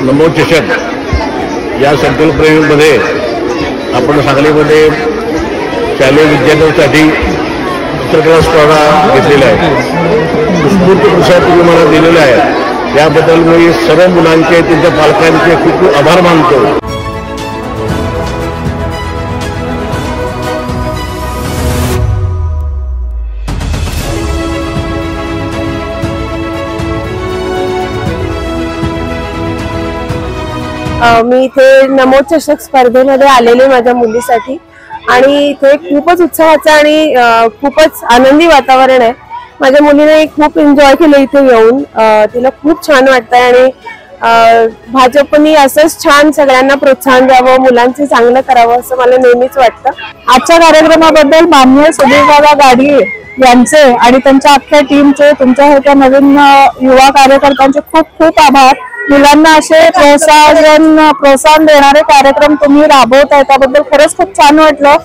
नमो चषक या संकल्पनेमध्ये आपण सांगलीमध्ये शालेय विद्यार्थ्यांसाठी चित्रकला स्पर्धा घेतलेल्या आहे। उत्स्फूर्त प्रतिसाद तुम्ही मला दिलेला आहे, याबद्दल मी सर्व मुलांचे त्यांच्या पालकांचे खूप खूप आभार मानतो। मी इथे नमो चषक स्पर्धेमध्ये आलेले माझ्या मुलीसाठी आणि इथे खूपच उत्साहाचं आणि खूपच आनंदी वातावरण आहे। माझ्या मुलीने खूप एन्जॉय केलं इथे येऊन, तिला खूप छान वाटतंय आणि भाजपनी असंच छान सगळ्यांना प्रोत्साहन द्यावं, मुलांचे चांगलं करावं असं मला नेहमीच वाटतं। आजच्या कार्यक्रमाबद्दल माननीय सुधीर दादा गाडगे यांचे आणि त्यांच्या अख्ख्या टीमचे, तुमच्यासारख्या नवीन युवा कार्यकर्त्यांचे खूप खूप आभार। मुलांना असे प्रोत्साहन देणारे कार्यक्रम तुम्ही राबवताय त्याबद्दल खरंच खूप छान वाटलं।